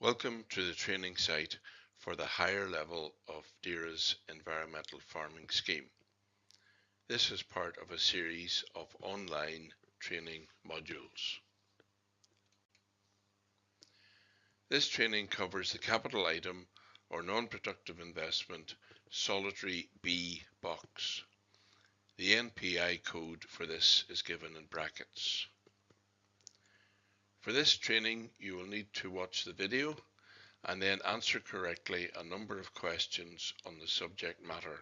Welcome to the training site for the higher level of DAERA's environmental farming scheme. This is part of a series of online training modules. This training covers the capital item or non-productive investment solitary B box. The NPI code for this is given in brackets. For this training, you will need to watch the video and then answer correctly a number of questions on the subject matter.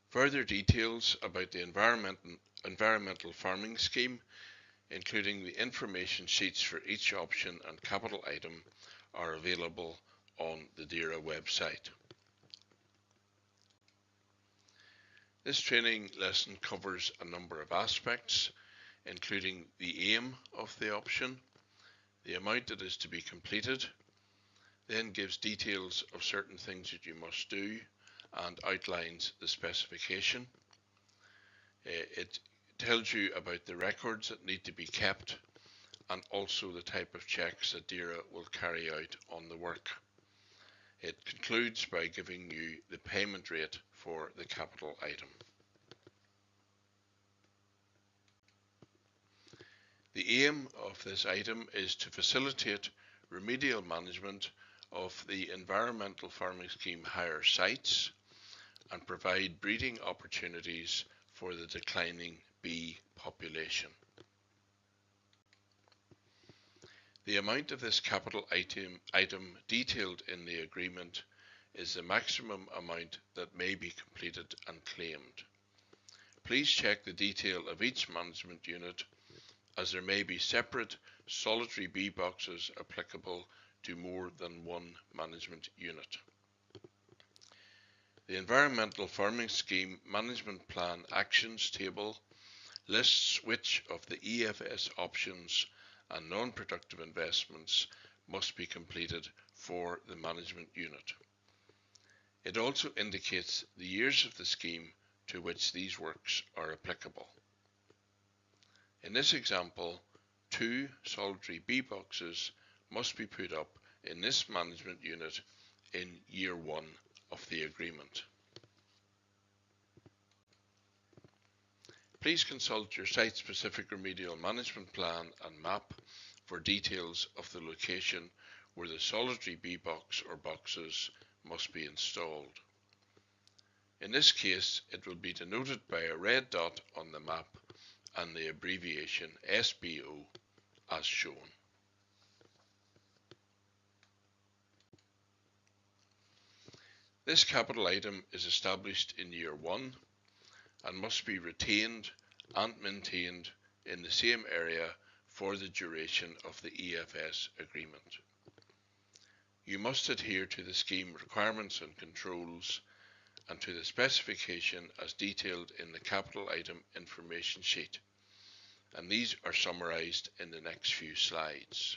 Further details about the environmental farming scheme, including the information sheets for each option and capital item, are available on the DAERA website. This training lesson covers a number of aspects, including the aim of the option, the amount that is to be completed, then gives details of certain things that you must do and outlines the specification. It tells you about the records that need to be kept and also the type of checks that DAERA will carry out on the work. It concludes by giving you the payment rate for the capital item. The aim of this item is to facilitate remedial management of the environmental farming scheme hire sites and provide breeding opportunities for the declining bee population. The amount of this capital item detailed in the agreement is the maximum amount that may be completed and claimed. Please check the detail of each management unit, as there may be separate solitary bee boxes applicable to more than one management unit. The Environmental Farming Scheme Management Plan Actions table lists which of the EFS options and non-productive investments must be completed for the management unit. It also indicates the years of the scheme to which these works are applicable. In this example, 2 solitary bee boxes must be put up in this management unit in year 1 of the agreement. Please consult your site-specific remedial management plan and map for details of the location where the solitary bee box or boxes must be installed. In this case, it will be denoted by a red dot on the map and the abbreviation SBO as shown. This capital item is established in year 1 and must be retained and maintained in the same area for the duration of the EFS agreement. You must adhere to the scheme requirements and controls and to the specification as detailed in the capital item information sheet, and these are summarised in the next few slides.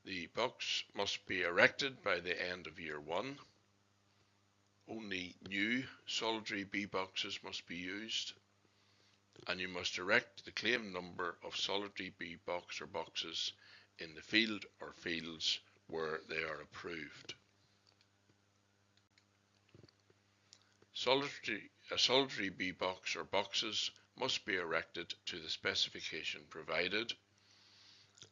The box must be erected by the end of year 1. Only new solitary bee boxes must be used, and you must erect the claimed number of solitary bee box or boxes in the field or fields where they are approved. A solitary bee box or boxes must be erected to the specification provided,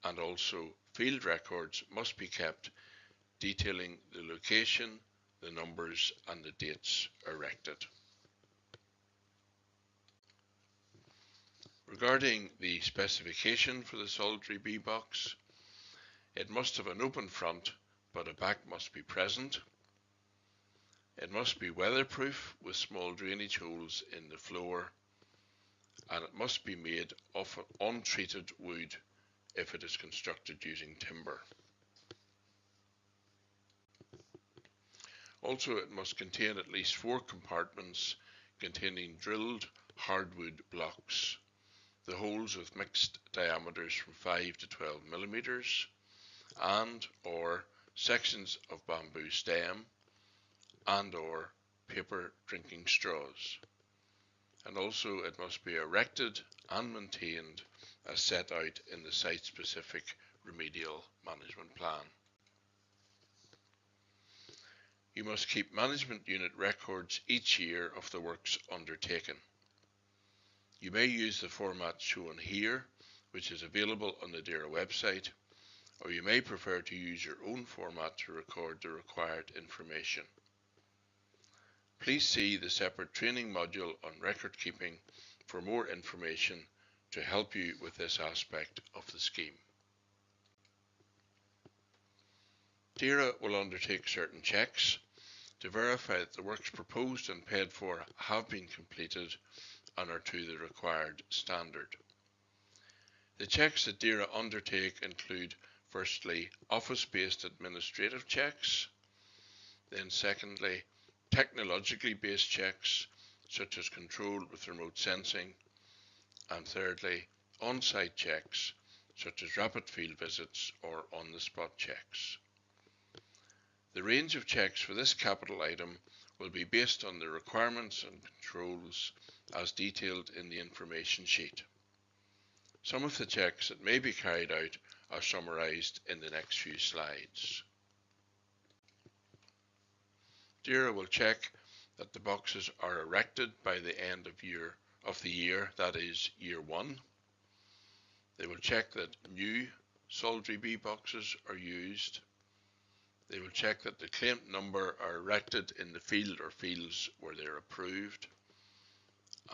and also field records must be kept detailing the location, the numbers and the dates erected. Regarding the specification for the solitary bee box, it must have an open front but a back must be present. It must be weatherproof with small drainage holes in the floor, and it must be made of untreated wood if it is constructed using timber. Also, it must contain at least 4 compartments containing drilled hardwood blocks, the holes with mixed diameters from 5 to 12 millimeters, and or sections of bamboo stem and or paper drinking straws. And also it must be erected and maintained as set out in the site-specific remedial management plan. You must keep management unit records each year of the works undertaken. You may use the format shown here, which is available on the DAERA website, or you may prefer to use your own format to record the required information. Please see the separate training module on record keeping for more information to help you with this aspect of the scheme. DAERA will undertake certain checks to verify that the works proposed and paid for have been completed and are to the required standard. The checks that DAERA undertake include, firstly, office-based administrative checks, then secondly, technologically based checks such as control with remote sensing, and thirdly, on-site checks such as rapid field visits or on-the-spot checks. The range of checks for this capital item will be based on the requirements and controls as detailed in the information sheet. Some of the checks that may be carried out are summarised in the next few slides. DAERA will check that the boxes are erected by the end of the year, that is year 1. They will check that new Saldry B boxes are used. They will check that the claimed number are erected in the field or fields where they are approved,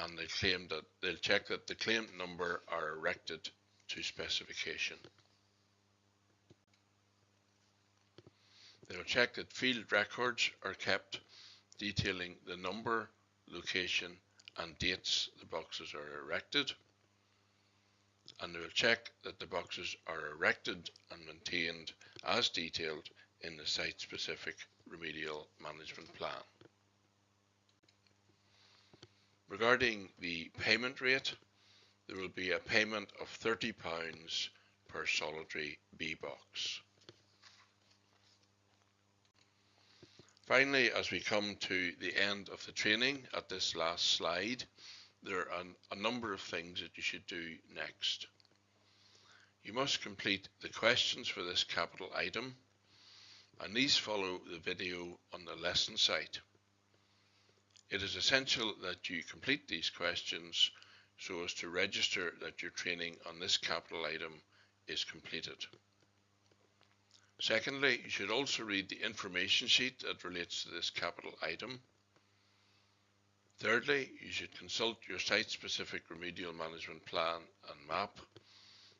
and they'll check that the claimed number are erected to specification. They will check that field records are kept detailing the number, location and dates the boxes are erected, and they will check that the boxes are erected and maintained as detailed in the site-specific remedial management plan. Regarding the payment rate, there will be a payment of £30 per Saldry B box. Finally, as we come to the end of the training at this last slide, there are a number of things that you should do next. You must complete the questions for this capital item, and these follow the video on the lesson site. It is essential that you complete these questions so as to register that your training on this capital item is completed. Secondly, you should also read the information sheet that relates to this capital item. Thirdly, you should consult your site-specific remedial management plan and map.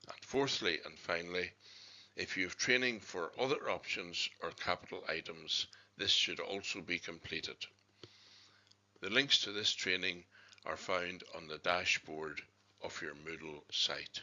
And fourthly and finally, if you have training for other options or capital items, this should also be completed. The links to this training are found on the dashboard of your Moodle site.